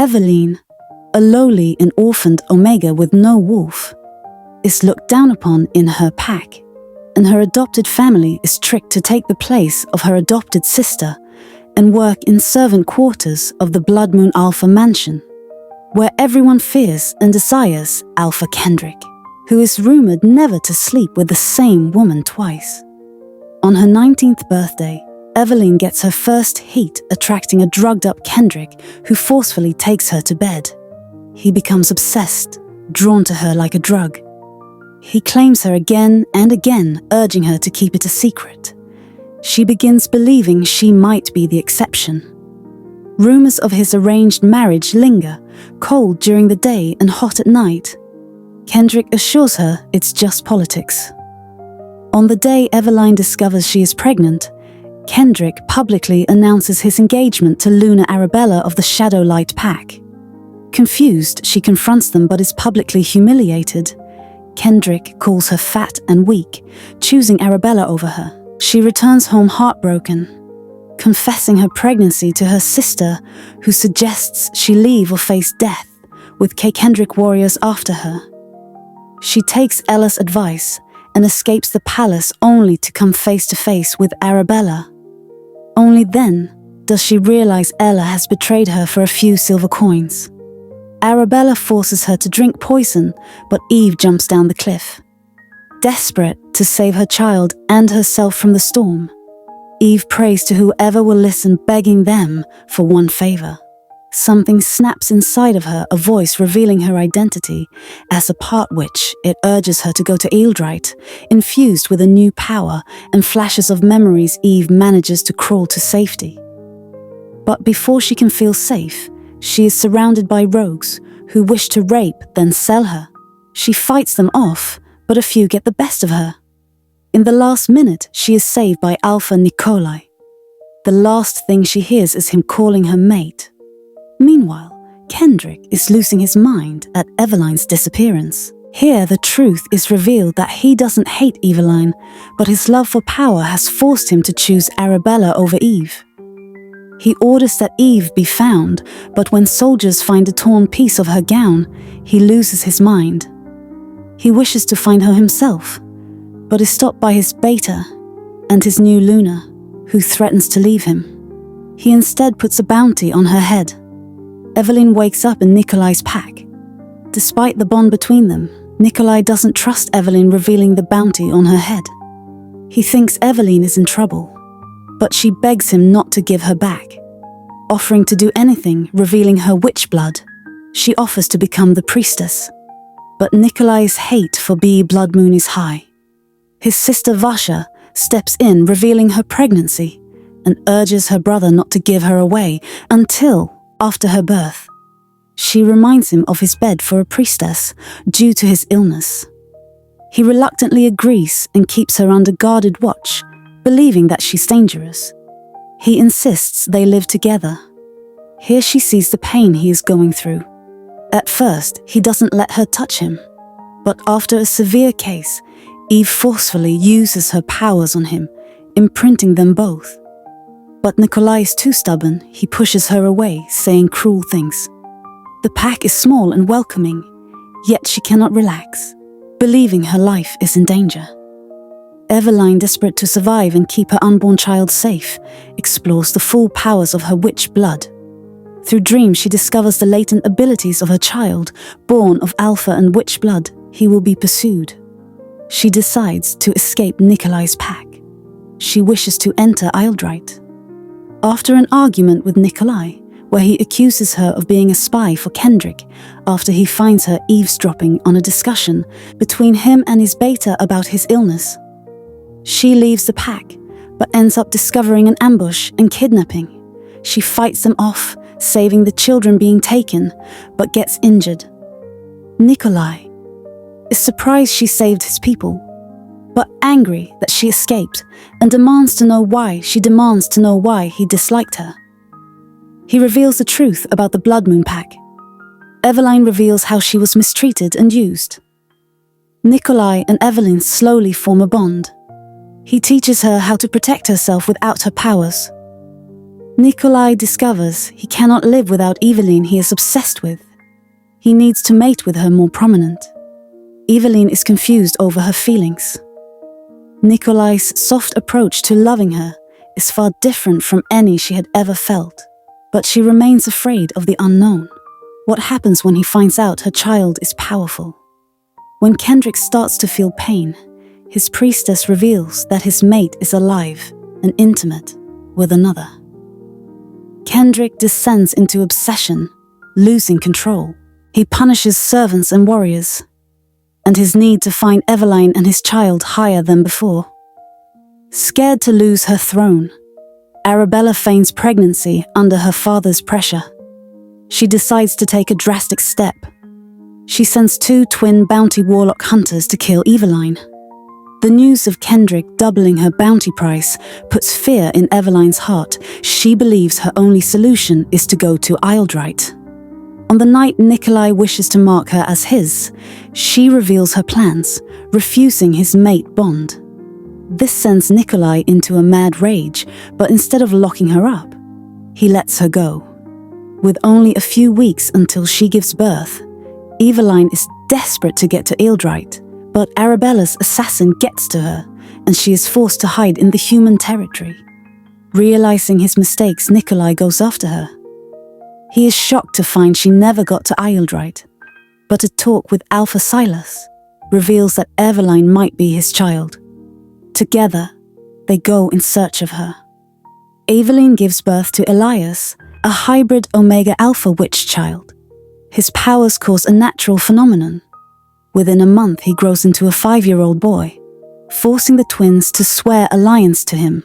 Eveline, a lowly and orphaned Omega with no wolf, is looked down upon in her pack, and her adopted family is tricked to take the place of her adopted sister and work in servant quarters of the Blood Moon Alpha Mansion, where everyone fears and desires Alpha Kendrick, who is rumored never to sleep with the same woman twice. On her 19th birthday, Eveline gets her first heat attracting a drugged-up Kendrick who forcefully takes her to bed. He becomes obsessed, drawn to her like a drug. He claims her again and again, urging her to keep it a secret. She begins believing she might be the exception. Rumors of his arranged marriage linger, cold during the day and hot at night. Kendrick assures her it's just politics. On the day Eveline discovers she is pregnant, Kendrick publicly announces his engagement to Luna Arabella of the Shadowlight Pack. Confused, she confronts them but is publicly humiliated. Kendrick calls her fat and weak, choosing Arabella over her. She returns home heartbroken, confessing her pregnancy to her sister, who suggests she leave or face death, with Kendrick warriors after her. She takes Ella's advice and escapes the palace only to come face to face with Arabella. Only then does she realize Ella has betrayed her for a few silver coins. Arabella forces her to drink poison, but Eve jumps down the cliff. Desperate to save her child and herself from the storm, Eve prays to whoever will listen, begging them for one favor. Something snaps inside of her, a voice revealing her identity as a part witch. It urges her to go to Ealdrite, infused with a new power and flashes of memories. Eve manages to crawl to safety. But before she can feel safe, she is surrounded by rogues who wish to rape, then sell her. She fights them off, but a few get the best of her. In the last minute, she is saved by Alpha Nikolai. The last thing she hears is him calling her mate. Meanwhile, Kendrick is losing his mind at Eveline's disappearance. Here, the truth is revealed that he doesn't hate Eveline, but his love for power has forced him to choose Arabella over Eve. He orders that Eve be found, but when soldiers find a torn piece of her gown, he loses his mind. He wishes to find her himself, but is stopped by his beta and his new Luna, who threatens to leave him. He instead puts a bounty on her head. Eveline wakes up in Nikolai's pack. Despite the bond between them, Nikolai doesn't trust Eveline revealing the bounty on her head. He thinks Eveline is in trouble, but she begs him not to give her back. Offering to do anything, revealing her witch blood, she offers to become the priestess. But Nikolai's hate for Blood Moon is high. His sister Vasha steps in, revealing her pregnancy, and urges her brother not to give her away until after her birth. She reminds him of his bed for a priestess due to his illness. He reluctantly agrees and keeps her under guarded watch, believing that she's dangerous. He insists they live together. Here she sees the pain he is going through. At first, he doesn't let her touch him, but after a severe case, Eve forcefully uses her powers on him, imprinting them both. But Nikolai is too stubborn. He pushes her away, saying cruel things. The pack is small and welcoming, yet she cannot relax, believing her life is in danger. Eveline, desperate to survive and keep her unborn child safe, explores the full powers of her witch blood. Through dreams, she discovers the latent abilities of her child, born of alpha and witch blood. He will be pursued. She decides to escape Nikolai's pack. She wishes to enter Ealdrite. After an argument with Nikolai, where he accuses her of being a spy for Kendrick, after he finds her eavesdropping on a discussion between him and his beta about his illness, she leaves the pack, but ends up discovering an ambush and kidnapping. She fights them off, saving the children being taken, but gets injured. Nikolai is surprised she saved his people, but angry that she escaped and demands to know why he disliked her. He reveals the truth about the Blood Moon Pack. Eveline reveals how she was mistreated and used. Nikolai and Eveline slowly form a bond. He teaches her how to protect herself without her powers. Nikolai discovers he cannot live without Eveline he is obsessed with. He needs to mate with her more prominent. Eveline is confused over her feelings. Nikolai's soft approach to loving her is far different from any she had ever felt, but she remains afraid of the unknown. What happens when he finds out her child is powerful? When Kendrick starts to feel pain, his priestess reveals that his mate is alive and intimate with another. Kendrick descends into obsession, losing control. He punishes servants and warriors, and his need to find Eveline and his child higher than before. Scared to lose her throne, Arabella feigns pregnancy under her father's pressure. She decides to take a drastic step. She sends 2 twin bounty warlock hunters to kill Eveline. The news of Kendrick doubling her bounty price puts fear in Eveline's heart. She believes her only solution is to go to Isledright. On the night Nikolai wishes to mark her as his, she reveals her plans, refusing his mate bond. This sends Nikolai into a mad rage, but instead of locking her up, he lets her go. With only a few weeks until she gives birth, Eveline is desperate to get to Isledright, but Arabella's assassin gets to her, and she is forced to hide in the human territory. Realizing his mistakes, Nikolai goes after her. He is shocked to find she never got to Isledright, but a talk with Alpha Silas reveals that Eveline might be his child. Together, they go in search of her. Eveline gives birth to Elias, a hybrid Omega Alpha witch child. His powers cause a natural phenomenon. Within a month, he grows into a 5-year-old boy, forcing the twins to swear allegiance to him,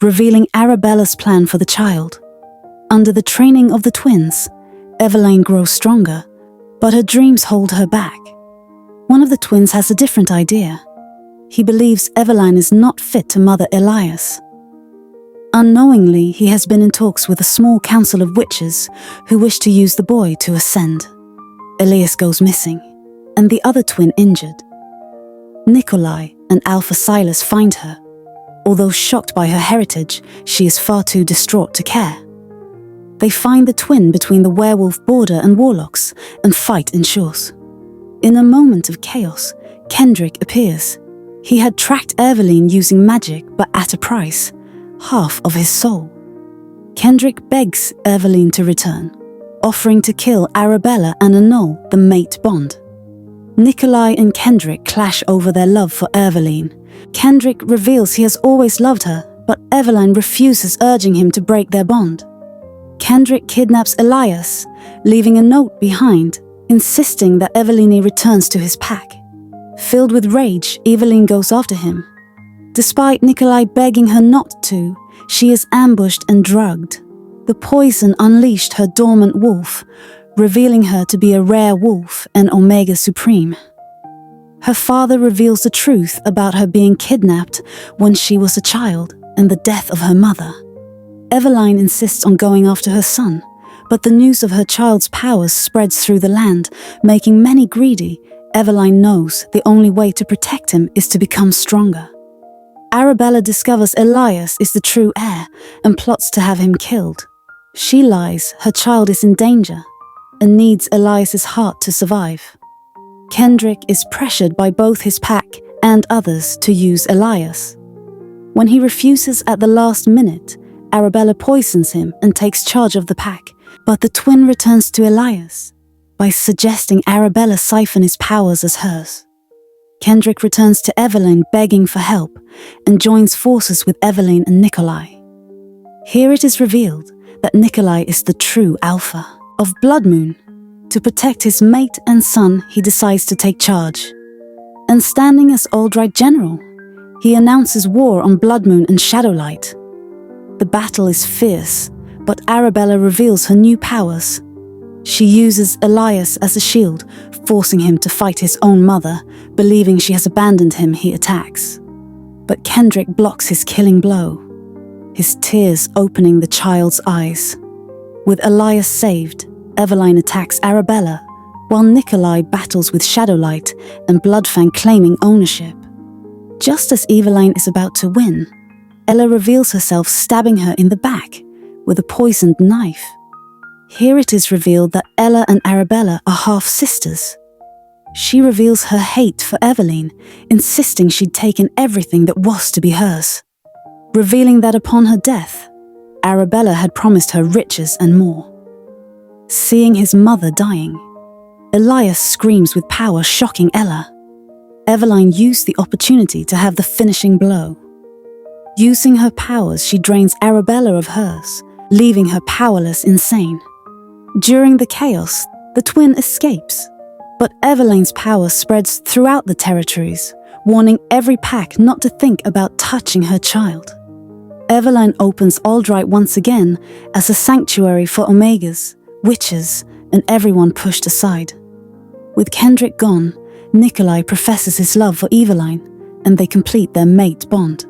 revealing Arabella's plan for the child. Under the training of the twins, Eveline grows stronger, but her dreams hold her back. One of the twins has a different idea. He believes Eveline is not fit to mother Elias. Unknowingly, he has been in talks with a small council of witches who wish to use the boy to ascend. Elias goes missing, and the other twin injured. Nikolai and Alpha Silas find her. Although shocked by her heritage, she is far too distraught to care. They find the twin between the werewolf border and warlocks, and fight ensues. In a moment of chaos, Kendrick appears. He had tracked Eveline using magic, but at a price, half of his soul. Kendrick begs Eveline to return, offering to kill Arabella and annul the mate bond. Nikolai and Kendrick clash over their love for Eveline. Kendrick reveals he has always loved her, but Eveline refuses, urging him to break their bond. Kendrick kidnaps Elias, leaving a note behind, insisting that Eveline returns to his pack. Filled with rage, Eveline goes after him. Despite Nikolai begging her not to, she is ambushed and drugged. The poison unleashed her dormant wolf, revealing her to be a rare wolf and Omega Supreme. Her father reveals the truth about her being kidnapped when she was a child and the death of her mother. Eveline insists on going after her son, but the news of her child's powers spreads through the land, making many greedy. Eveline knows the only way to protect him is to become stronger. Arabella discovers Elias is the true heir and plots to have him killed. She lies her child is in danger and needs Elias's heart to survive. Kendrick is pressured by both his pack and others to use Elias. When he refuses at the last minute, Arabella poisons him and takes charge of the pack, but the twin returns to Elias by suggesting Arabella siphon his powers as hers. Kendrick returns to Eveline begging for help and joins forces with Eveline and Nikolai. Here it is revealed that Nikolai is the true Alpha of Blood Moon. To protect his mate and son, he decides to take charge. And standing as Isledright General, he announces war on Blood Moon and Shadowlight. The battle is fierce, but Arabella reveals her new powers. She uses Elias as a shield, forcing him to fight his own mother. Believing she has abandoned him, he attacks. But Kendrick blocks his killing blow, his tears opening the child's eyes. With Elias saved, Eveline attacks Arabella, while Nikolai battles with Shadowlight and Bloodfang claiming ownership. Just as Eveline is about to win, Ella reveals herself, stabbing her in the back, with a poisoned knife. Here it is revealed that Ella and Arabella are half-sisters. She reveals her hate for Eveline, insisting she'd taken everything that was to be hers, revealing that upon her death, Arabella had promised her riches and more. Seeing his mother dying, Elias screams with power, shocking Ella. Eveline used the opportunity to have the finishing blow. Using her powers, she drains Arabella of hers, leaving her powerless, insane. During the chaos, the twin escapes, but Eveline's power spreads throughout the territories, warning every pack not to think about touching her child. Eveline opens Aldrite once again as a sanctuary for Omegas, witches, and everyone pushed aside. With Kendrick gone, Nikolai professes his love for Eveline, and they complete their mate bond.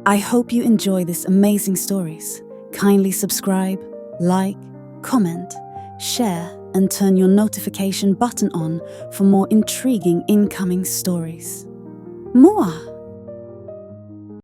I hope you enjoy these amazing stories. Kindly subscribe, like, comment, share, and turn your notification button on for more intriguing incoming stories. Mua!